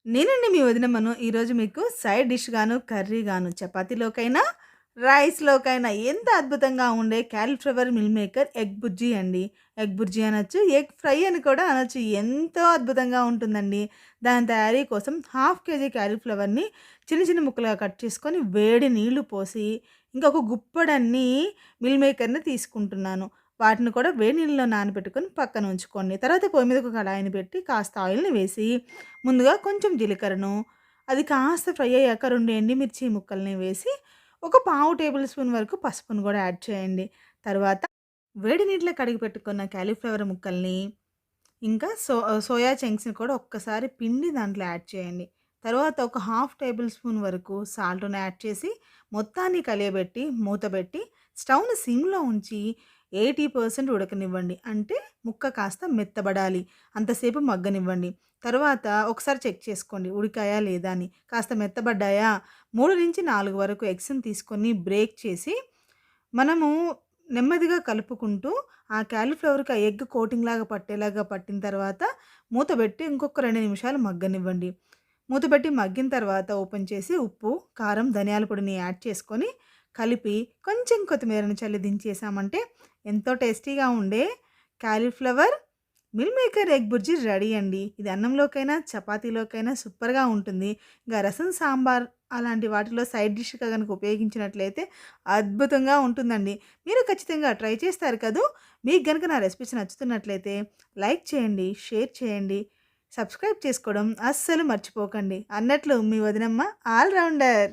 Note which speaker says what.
Speaker 1: నేనండి మీ వదినమ్మను. ఈరోజు మీకు సైడ్ డిష్ గాను, కర్రీ గాను, చపాతీలోకైనా, రైస్‌లోకైనా ఎంత అద్భుతంగా ఉండే cauliflower meal maker egg bhurji అండి. ఎగ్ బుర్జీ అనొచ్చు, ఎగ్ ఫ్రై అని కూడా అనొచ్చు. ఎంతో అద్భుతంగా ఉంటుందండి. దాని తయారీ కోసం హాఫ్ కేజీ కాలీఫ్లవర్‌ని చిన్న చిన్న ముక్కలుగా కట్ చేసుకొని, వేడి నీళ్లు పోసి, ఇంకొక గుప్పెడన్ని మిల్ మేకర్‌ని తీసుకుంటున్నాను. వాటిని కూడా వేడి నీళ్ళలో నానబెట్టుకొని పక్కన ఉంచుకోండి. తర్వాత పొయ్యి మీద ఒక కడాయిని పెట్టి కాస్త ఆయిల్‌ని వేసి, ముందుగా కొంచెం జీలకర్రను, అది కాస్త ఫ్రై అయ్యాక 2 ఎండుమిర్చి ముక్కల్ని వేసి, ఒక పావు టేబుల్ స్పూన్ వరకు పసుపును కూడా యాడ్ చేయండి. తర్వాత వేడి నీటిలో కడిగి పెట్టుకున్న కాలీఫ్లవర్ ముక్కల్ని, ఇంకా సోయా చంక్స్‌ని కూడా ఒక్కసారి పిండి దాంట్లో యాడ్ చేయండి. తర్వాత ఒక హాఫ్ టేబుల్ స్పూన్ వరకు సాల్ట్‌ని యాడ్ చేసి, మొత్తాన్ని కలియబెట్టి, మూతబెట్టి, స్టవ్‌ని సిమ్‌లో ఉంచి 80% ఉడకనివ్వండి. అంటే ముక్క కాస్త మెత్తబడాలి. అంతసేపు మగ్గనివ్వండి. తర్వాత ఒకసారి చెక్ చేసుకోండి ఉడికాయా లేదా అని. కాస్త మెత్తబడ్డాయా 3-4 వరకు ఎగ్స్‌ని తీసుకొని బ్రేక్ చేసి, మనము నెమ్మదిగా కలుపుకుంటూ ఆ కాలీఫ్లవర్‌కి ఆ ఎగ్ కోటింగ్‌లాగా పట్టేలాగా పట్టిన తర్వాత మూతబెట్టి ఇంకొక 2 నిమిషాలు మగ్గనివ్వండి. మూతబెట్టి మగ్గిన తర్వాత ఓపెన్ చేసి ఉప్పు, కారం, ధనియాల పొడిని యాడ్ చేసుకొని కలిపి కొంచెం కొత్తిమీరని చల్లి దించేసామంటే ఎంతో టేస్టీగా ఉండే cauliflower meal maker egg bhurji ready అండి. ఇది అన్నంలోకైనా, చపాతీలోకైనా సూపర్‌గా ఉంటుంది. ఇంకా రసం, సాంబార్ అలాంటి వాటిలో సైడ్ డిష్‌గా గనుక ఉపయోగించినట్లయితే అద్భుతంగా ఉంటుందండి. మీరు ఖచ్చితంగా ట్రై చేస్తారు కదూ! మీకు గనుక నా రెసిపీస్ నచ్చుతున్నట్లయితే లైక్ చేయండి, షేర్ చేయండి, సబ్స్క్రైబ్ చేసుకోవడం అస్సలు మర్చిపోకండి. అన్నట్లు మీ వదినమ్మ ఆల్ రౌండర్.